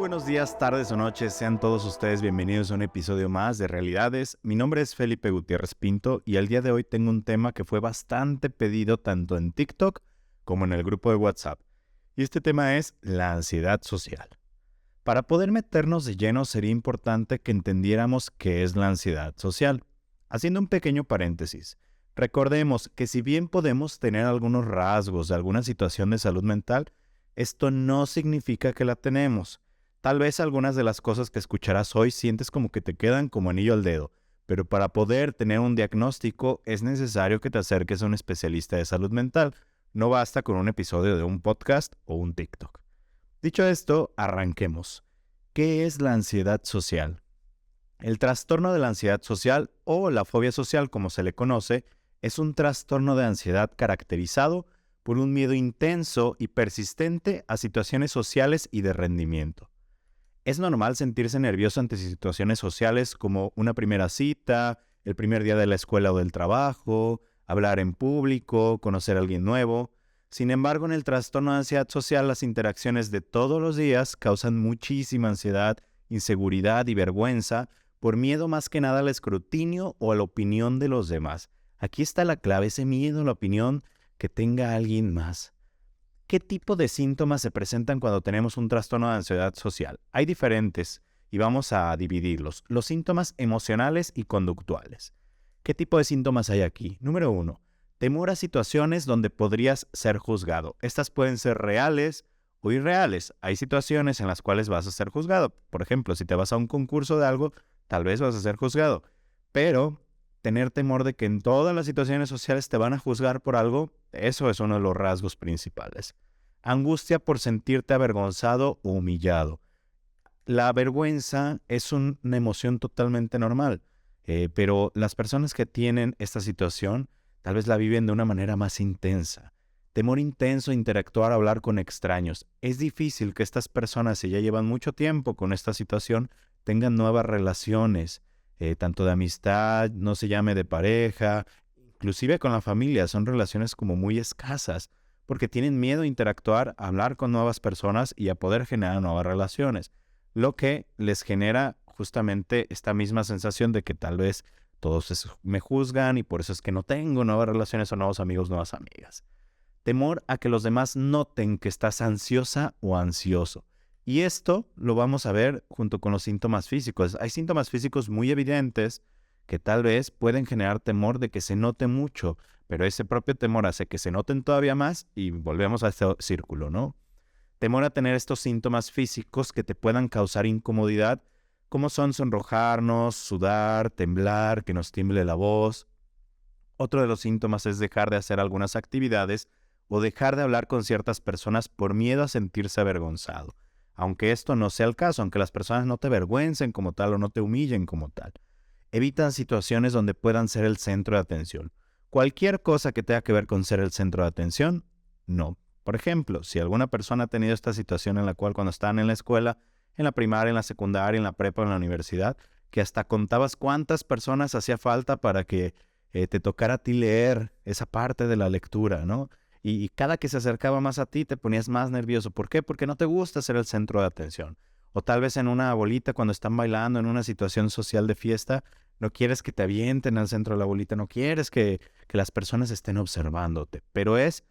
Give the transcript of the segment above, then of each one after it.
buenos días, tardes o noches, sean todos ustedes bienvenidos a un episodio más de Realidades. Mi nombre es Felipe Gutiérrez Pinto y el día de hoy tengo un tema que fue bastante pedido tanto en TikTok como en el grupo de WhatsApp. Y este tema es la ansiedad social. Para poder meternos de lleno sería importante que entendiéramos qué es la ansiedad social. Haciendo un pequeño paréntesis, recordemos que si bien podemos tener algunos rasgos de alguna situación de salud mental, esto no significa que la tenemos. Tal vez algunas de las cosas que escucharás hoy sientes como que te quedan como anillo al dedo, pero para poder tener un diagnóstico es necesario que te acerques a un especialista de salud mental. No basta con un episodio de un podcast o un TikTok. Dicho esto, arranquemos. ¿Qué es la ansiedad social? El trastorno de la ansiedad social o la fobia social, como se le conoce, es un trastorno de ansiedad caracterizado por un miedo intenso y persistente a situaciones sociales y de rendimiento. Es normal sentirse nervioso ante situaciones sociales como una primera cita, el primer día de la escuela o del trabajo, hablar en público, conocer a alguien nuevo. Sin embargo, en el trastorno de ansiedad social, las interacciones de todos los días causan muchísima ansiedad, inseguridad y vergüenza por miedo más que nada al escrutinio o a la opinión de los demás. Aquí está la clave, ese miedo a la opinión que tenga alguien más. ¿Qué tipo de síntomas se presentan cuando tenemos un trastorno de ansiedad social? Hay diferentes y vamos a dividirlos. Los síntomas emocionales y conductuales. ¿Qué tipo de síntomas hay aquí? Número 1. Temor a situaciones donde podrías ser juzgado. Estas pueden ser reales o irreales. Hay situaciones en las cuales vas a ser juzgado. Por ejemplo, si te vas a un concurso de algo, tal vez vas a ser juzgado. Pero tener temor de que en todas las situaciones sociales te van a juzgar por algo, eso es uno de los rasgos principales. Angustia por sentirte avergonzado o humillado. La vergüenza es una emoción totalmente normal, pero las personas que tienen esta situación tal vez la viven de una manera más intensa. Temor intenso a interactuar, hablar con extraños. Es difícil que estas personas, si ya llevan mucho tiempo con esta situación, tengan nuevas relaciones, tanto de amistad, no se llame de pareja, inclusive con la familia, son relaciones como muy escasas, porque tienen miedo a interactuar, a hablar con nuevas personas y a poder generar nuevas relaciones, lo que les genera justamente esta misma sensación de que tal vez todos me juzgan y por eso es que no tengo nuevas relaciones o nuevos amigos, nuevas amigas. Temor a que los demás noten que estás ansiosa o ansioso. Y esto lo vamos a ver junto con los síntomas físicos. Hay síntomas físicos muy evidentes que tal vez pueden generar temor de que se note mucho, pero ese propio temor hace que se noten todavía más y volvemos a este círculo, ¿no? Temor a tener estos síntomas físicos que te puedan causar incomodidad, como son sonrojarnos, sudar, temblar, que nos tiemble la voz. Otro de los síntomas es dejar de hacer algunas actividades o dejar de hablar con ciertas personas por miedo a sentirse avergonzado. Aunque esto no sea el caso, aunque las personas no te avergüencen como tal o no te humillen como tal. Evitan situaciones donde puedan ser el centro de atención. Cualquier cosa que tenga que ver con ser el centro de atención, no. Por ejemplo, si alguna persona ha tenido esta situación en la cual cuando estaban en la escuela, en la primaria, en la secundaria, en la prepa o en la universidad, que hasta contabas cuántas personas hacía falta para que te tocara a ti leer esa parte de la lectura, ¿no? Y cada que se acercaba más a ti te ponías más nervioso. ¿Por qué? Porque no te gusta ser el centro de atención. O tal vez en una bolita cuando están bailando en una situación social de fiesta, no quieres que te avienten al centro de la bolita, no quieres que las personas estén observándote, pero es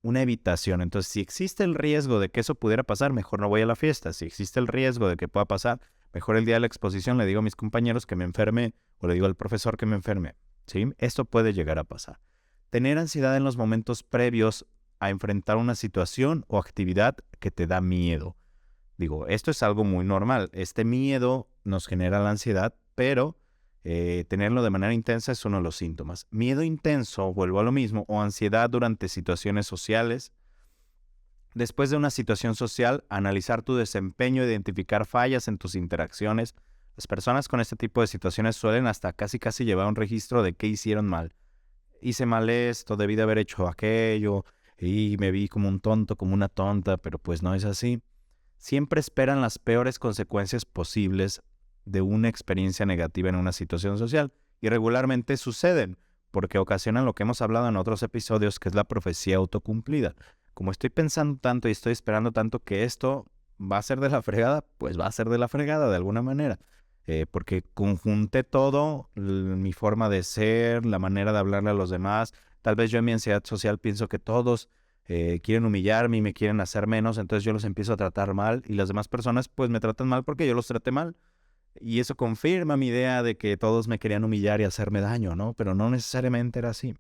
una evitación. Entonces, si existe el riesgo de que eso pudiera pasar, mejor no voy a la fiesta. Si existe el riesgo de que pueda pasar, mejor el día de la exposición le digo a mis compañeros que me enferme o le digo al profesor que me enferme. ¿Sí? Esto puede llegar a pasar. Tener ansiedad en los momentos previos a enfrentar una situación o actividad que te da miedo. Digo, esto es algo muy normal. Este miedo nos genera la ansiedad, pero tenerlo de manera intensa es uno de los síntomas. Miedo intenso, vuelvo a lo mismo, o ansiedad durante situaciones sociales. Después de una situación social, analizar tu desempeño, identificar fallas en tus interacciones. Las personas con este tipo de situaciones suelen hasta casi llevar un registro de qué hicieron mal. Hice mal esto, debí de haber hecho aquello, y me vi como un tonto, como una tonta, pero pues no es así. Siempre esperan las peores consecuencias posibles de una experiencia negativa en una situación social y regularmente suceden porque ocasionan lo que hemos hablado en otros episodios, que es la profecía autocumplida. Como estoy pensando tanto y estoy esperando tanto que esto va a ser de la fregada, pues va a ser de la fregada de alguna manera. Porque conjunté todo, mi forma de ser, la manera de hablarle a los demás. Tal vez yo en mi ansiedad social pienso que todos quieren humillarme y me quieren hacer menos, entonces yo los empiezo a tratar mal y las demás personas pues me tratan mal porque yo los traté mal. Y eso confirma mi idea de que todos me querían humillar y hacerme daño, ¿no? Pero no necesariamente era así.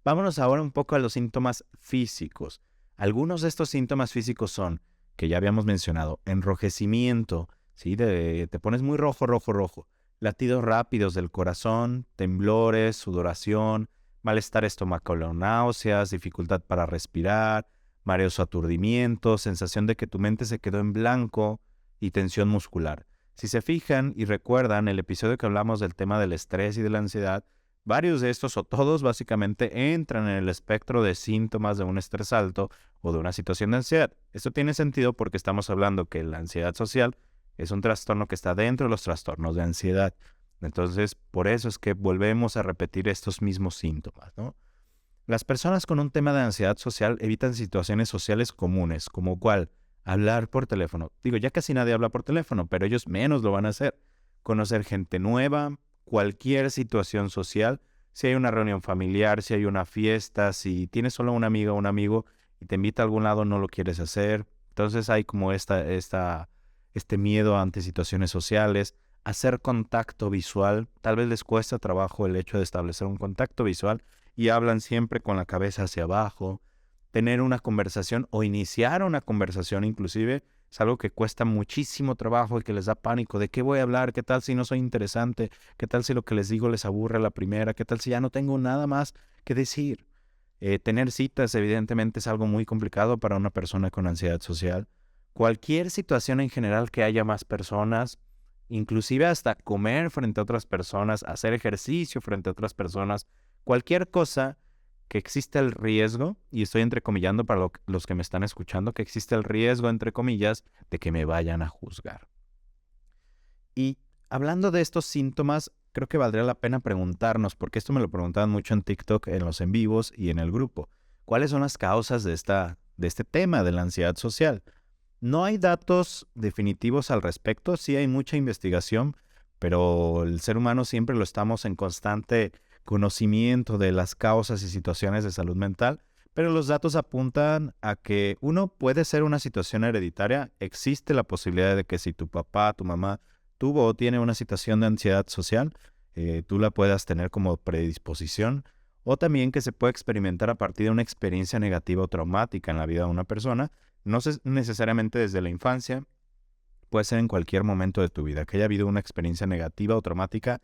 Vámonos ahora un poco a los síntomas físicos. Algunos de estos síntomas físicos son, que ya habíamos mencionado, enrojecimiento, ¿sí? Te pones muy rojo, rojo, rojo. Latidos rápidos del corazón, temblores, sudoración, malestar estomacal o náuseas, dificultad para respirar, mareos o aturdimiento, sensación de que tu mente se quedó en blanco y tensión muscular. Si se fijan y recuerdan el episodio que hablamos del tema del estrés y de la ansiedad, varios de estos o todos básicamente entran en el espectro de síntomas de un estrés alto o de una situación de ansiedad. Esto tiene sentido porque estamos hablando que la ansiedad social es un trastorno que está dentro de los trastornos de ansiedad. Entonces, por eso es que volvemos a repetir estos mismos síntomas, ¿no? Las personas con un tema de ansiedad social evitan situaciones sociales comunes, como cuál, hablar por teléfono. Digo, ya casi nadie habla por teléfono, pero ellos menos lo van a hacer. Conocer gente nueva, cualquier situación social, si hay una reunión familiar, si hay una fiesta, si tienes solo una amiga o un amigo y te invita a algún lado, no lo quieres hacer. Entonces hay como este miedo ante situaciones sociales. Hacer contacto visual, tal vez les cuesta trabajo el hecho de establecer un contacto visual y hablan siempre con la cabeza hacia abajo. Tener una conversación o iniciar una conversación inclusive es algo que cuesta muchísimo trabajo y que les da pánico. ¿De qué voy a hablar? ¿Qué tal si no soy interesante? ¿Qué tal si lo que les digo les aburre a la primera? ¿Qué tal si ya no tengo nada más que decir? Tener citas evidentemente es algo muy complicado para una persona con ansiedad social. Cualquier situación en general que haya más personas, inclusive hasta comer frente a otras personas, hacer ejercicio frente a otras personas, cualquier cosa que existe el riesgo, y estoy entrecomillando para los que me están escuchando, que existe el riesgo, entre comillas, de que me vayan a juzgar. Y hablando de estos síntomas, creo que valdría la pena preguntarnos, porque esto me lo preguntaban mucho en TikTok, en los en vivos y en el grupo, ¿cuáles son las causas de este tema de la ansiedad social? No hay datos definitivos al respecto, sí hay mucha investigación, pero el ser humano siempre lo estamos en constante conocimiento de las causas y situaciones de salud mental, pero los datos apuntan a que uno puede ser una situación hereditaria, existe la posibilidad de que si tu papá, tu mamá tuvo o tiene una situación de ansiedad social, tú la puedas tener como predisposición, o también que se puede experimentar a partir de una experiencia negativa o traumática en la vida de una persona, no necesariamente desde la infancia, puede ser en cualquier momento de tu vida, que haya habido una experiencia negativa o traumática,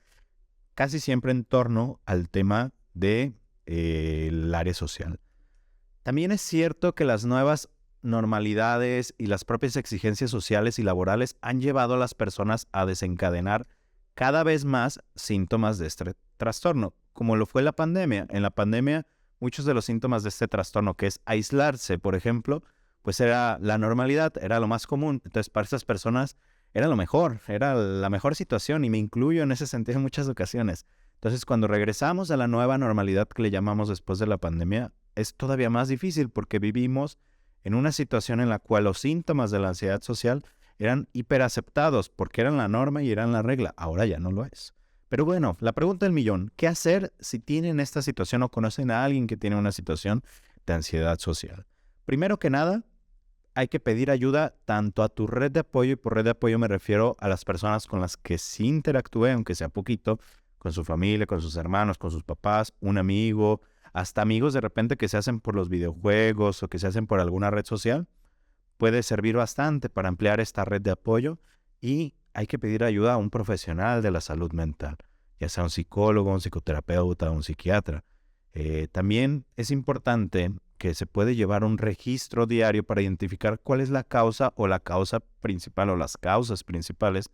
casi siempre en torno al tema de el área social. También es cierto que las nuevas normalidades y las propias exigencias sociales y laborales han llevado a las personas a desencadenar cada vez más síntomas de este trastorno, como lo fue la pandemia. En la pandemia, muchos de los síntomas de este trastorno, que es aislarse, por ejemplo, pues era la normalidad, era lo más común. Entonces, para estas personas era lo mejor, era la mejor situación y me incluyo en ese sentido en muchas ocasiones. Entonces, cuando regresamos a la nueva normalidad que le llamamos después de la pandemia, es todavía más difícil porque vivimos en una situación en la cual los síntomas de la ansiedad social eran hiperaceptados porque eran la norma y eran la regla. Ahora ya no lo es. Pero bueno, la pregunta del millón, ¿qué hacer si tienen esta situación o conocen a alguien que tiene una situación de ansiedad social? Primero que nada, hay que pedir ayuda tanto a tu red de apoyo, y por red de apoyo me refiero a las personas con las que sí interactúe, aunque sea poquito, con su familia, con sus hermanos, con sus papás, un amigo, hasta amigos de repente que se hacen por los videojuegos o que se hacen por alguna red social, puede servir bastante para ampliar esta red de apoyo y hay que pedir ayuda a un profesional de la salud mental, ya sea un psicólogo, un psicoterapeuta, un psiquiatra. También es importante que se puede llevar un registro diario para identificar cuál es la causa o la causa principal o las causas principales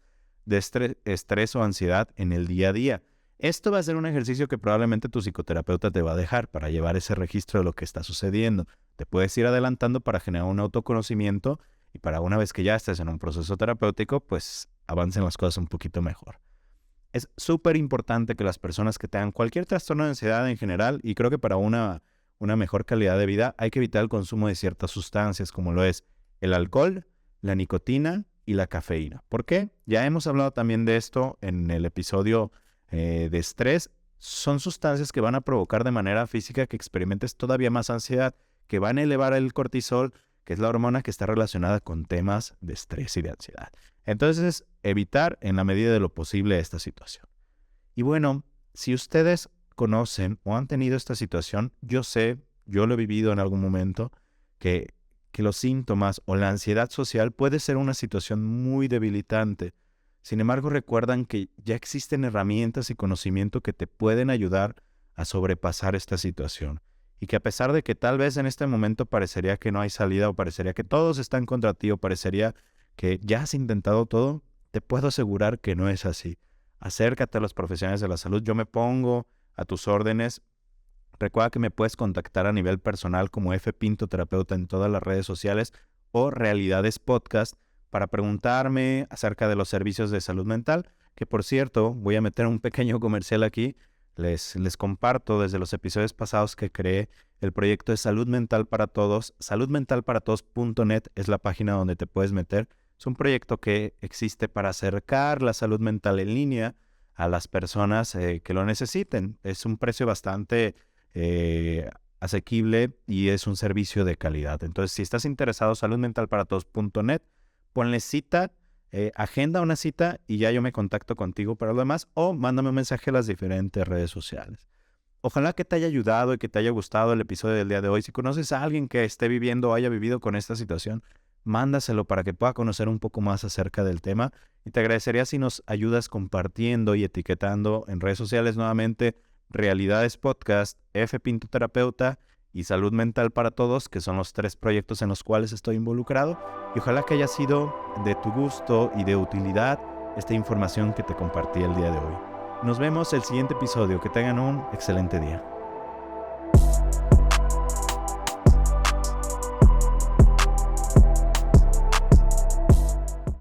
de estrés o ansiedad en el día a día. Esto va a ser un ejercicio que probablemente tu psicoterapeuta te va a dejar para llevar ese registro de lo que está sucediendo. Te puedes ir adelantando para generar un autoconocimiento y para una vez que ya estés en un proceso terapéutico, pues avancen las cosas un poquito mejor. Es súper importante que las personas que tengan cualquier trastorno de ansiedad en general, y creo que para una mejor calidad de vida, hay que evitar el consumo de ciertas sustancias como lo es el alcohol, la nicotina y la cafeína. ¿Por qué? Ya hemos hablado también de esto en el episodio de estrés. Son sustancias que van a provocar de manera física que experimentes todavía más ansiedad, que van a elevar el cortisol, que es la hormona que está relacionada con temas de estrés y de ansiedad. Entonces, evitar en la medida de lo posible esta situación. Y bueno, si ustedes conocen o han tenido esta situación, yo lo he vivido en algún momento, que los síntomas o la ansiedad social puede ser una situación muy debilitante. Sin embargo, recuerdan que ya existen herramientas y conocimiento que te pueden ayudar a sobrepasar esta situación. Y que a pesar de que tal vez en este momento parecería que no hay salida o parecería que todos están contra ti o parecería que ya has intentado todo, te puedo asegurar que no es así. Acércate a los profesionales de la salud. Yo me pongo a tus órdenes. Recuerda que me puedes contactar a nivel personal como F. Pinto Terapeuta en todas las redes sociales o Realidades Podcast para preguntarme acerca de los servicios de salud mental, que por cierto, voy a meter un pequeño comercial aquí. Les comparto desde los episodios pasados que creé el proyecto de Salud Mental para Todos. Saludmentalparatodos.net es la página donde te puedes meter. Es un proyecto que existe para acercar la salud mental en línea a las personas que lo necesiten. Es un precio bastante asequible y es un servicio de calidad. Entonces, si estás interesado, saludmentalparatodos.net, ponle cita, agenda una cita y ya yo me contacto contigo para lo demás, o mándame un mensaje a las diferentes redes sociales. Ojalá que te haya ayudado y que te haya gustado el episodio del día de hoy. Si conoces a alguien que esté viviendo o haya vivido con esta situación, mándaselo para que pueda conocer un poco más acerca del tema. Y te agradecería si nos ayudas compartiendo y etiquetando en redes sociales nuevamente Realidades Podcast, F. Pinto Terapeuta y Salud Mental para Todos, que son los 3 proyectos en los cuales estoy involucrado. Y ojalá que haya sido de tu gusto y de utilidad esta información que te compartí el día de hoy. Nos vemos el siguiente episodio. Que tengan un excelente día.